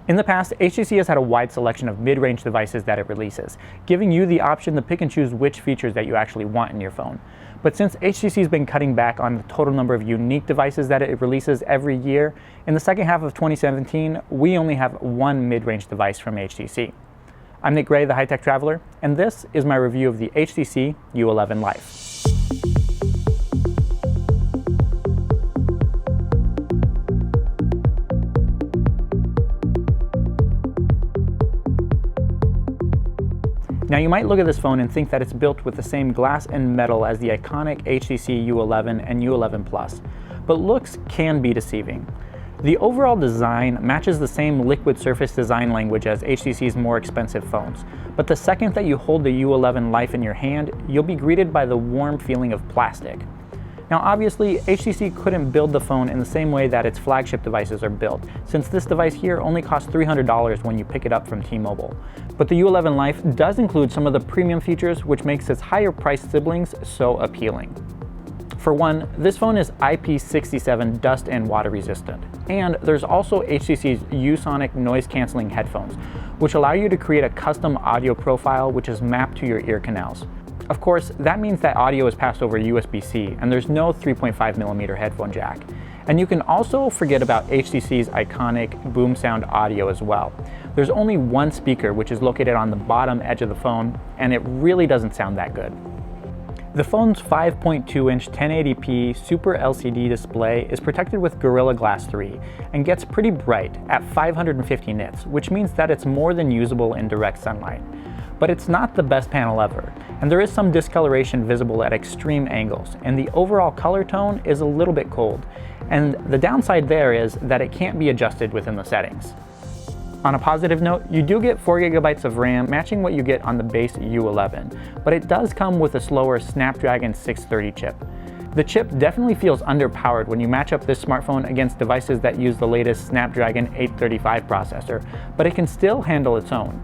In the past, HTC has had a wide selection of mid-range devices that it releases, giving you the option to pick and choose which features that you actually want in your phone. But since HTC's been cutting back on the total number of unique devices that it releases every year, in the second half of 2017, we only have one mid-range device from HTC. I'm Nick Gray, the High-Tech Traveler, and this is my review of the HTC U11 Life. Now you might look at this phone and think that it's built with the same glass and metal as the iconic HTC U11 and U11 Plus, but looks can be deceiving. The overall design matches the same liquid surface design language as HTC's more expensive phones, but the second that you hold the U11 Life in your hand, you'll be greeted by the warm feeling of plastic. Now obviously, HTC couldn't build the phone in the same way that its flagship devices are built, since this device here only costs $300 when you pick it up from T-Mobile. But the U11 Life does include some of the premium features, which makes its higher priced siblings so appealing. For one, this phone is IP67 dust and water resistant, and there's also HTC's U-Sonic noise cancelling headphones, which allow you to create a custom audio profile which is mapped to your ear canals. Of course, that means that audio is passed over USB-C and there's no 3.5mm headphone jack. And you can also forget about HTC's iconic boom sound audio as well. There's only one speaker, which is located on the bottom edge of the phone, and it really doesn't sound that good. The phone's 5.2-inch 1080p Super LCD display is protected with Gorilla Glass 3 and gets pretty bright at 550 nits, which means that it's more than usable in direct sunlight. But it's not the best panel ever, and there is some discoloration visible at extreme angles, and the overall color tone is a little bit cold. And the downside there is that it can't be adjusted within the settings. On a positive note, you do get 4GB of RAM, matching what you get on the base U11, but it does come with a slower Snapdragon 630 chip. The chip definitely feels underpowered when you match up this smartphone against devices that use the latest Snapdragon 835 processor, but it can still handle its own.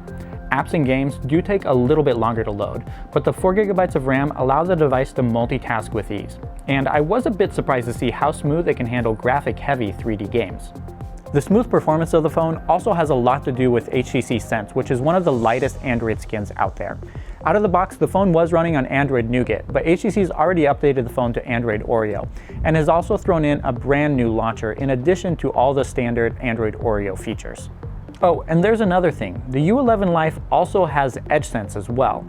Apps and games do take a little bit longer to load, but the 4GB of RAM allow the device to multitask with ease. And I was a bit surprised to see how smooth it can handle graphic-heavy 3D games. The smooth performance of the phone also has a lot to do with HTC Sense, which is one of the lightest Android skins out there. Out of the box, the phone was running on Android Nougat, but HTC's already updated the phone to Android Oreo, and has also thrown in a brand new launcher in addition to all the standard Android Oreo features. Oh, and there's another thing. The U11 Life also has EdgeSense as well,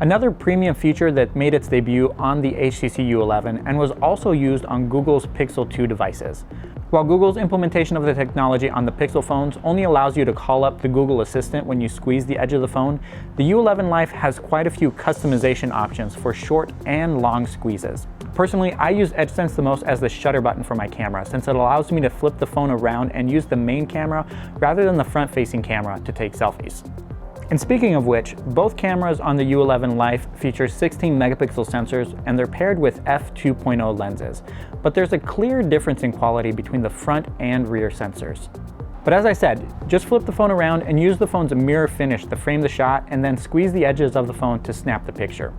another premium feature that made its debut on the HTC U11 and was also used on Google's Pixel 2 devices. While Google's implementation of the technology on the Pixel phones only allows you to call up the Google Assistant when you squeeze the edge of the phone, the U11 Life has quite a few customization options for short and long squeezes. Personally, I use EdgeSense the most as the shutter button for my camera, since it allows me to flip the phone around and use the main camera rather than the front-facing camera to take selfies. And speaking of which, both cameras on the U11 Life feature 16-megapixel sensors, and they're paired with f2.0 lenses. But there's a clear difference in quality between the front and rear sensors. But as I said, just flip the phone around and use the phone's mirror finish to frame the shot, and then squeeze the edges of the phone to snap the picture.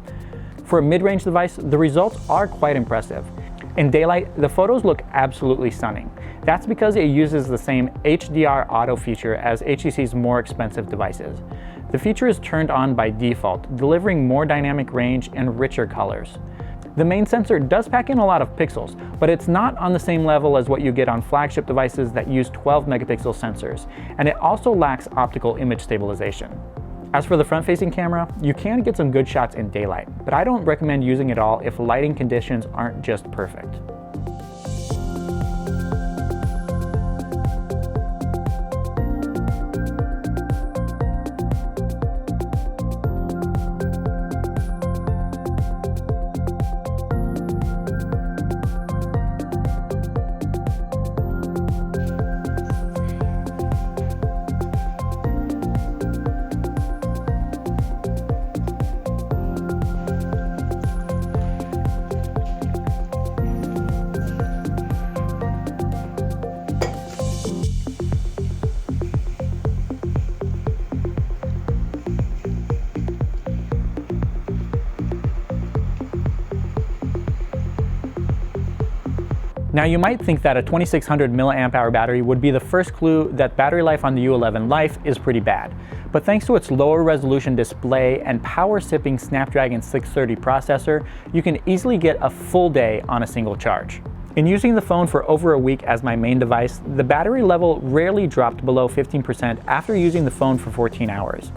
For a mid-range device, the results are quite impressive. In daylight, the photos look absolutely stunning. That's because it uses the same HDR auto feature as HTC's more expensive devices. The feature is turned on by default, delivering more dynamic range and richer colors. The main sensor does pack in a lot of pixels, but it's not on the same level as what you get on flagship devices that use 12-megapixel sensors, and it also lacks optical image stabilization. As for the front-facing camera, you can get some good shots in daylight, but I don't recommend using it all if lighting conditions aren't just perfect. Now you might think that a 2600 mAh battery would be the first clue that battery life on the U11 Life is pretty bad. But thanks to its lower resolution display and power-sipping Snapdragon 630 processor, you can easily get a full day on a single charge. In using the phone for over a week as my main device, the battery level rarely dropped below 15% after using the phone for 14 hours.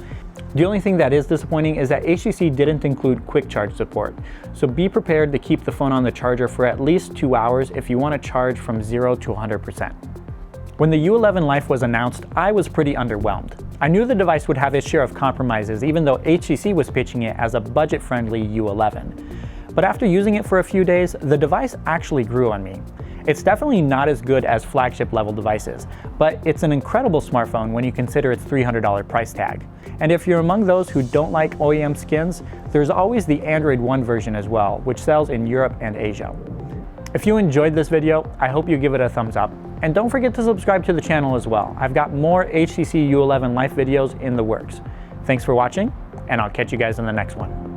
The only thing that is disappointing is that HTC didn't include quick charge support, so be prepared to keep the phone on the charger for at least 2 hours if you want to charge from 0 to 100%. When the U11 Life was announced, I was pretty underwhelmed. I knew the device would have its share of compromises even though HTC was pitching it as a budget-friendly U11. But after using it for a few days, the device actually grew on me. It's definitely not as good as flagship level devices, but it's an incredible smartphone when you consider its $300 price tag. And if you're among those who don't like OEM skins, there's always the Android One version as well, which sells in Europe and Asia. If you enjoyed this video, I hope you give it a thumbs up. And don't forget to subscribe to the channel as well. I've got more HTC U11 Life videos in the works. Thanks for watching, and I'll catch you guys in the next one.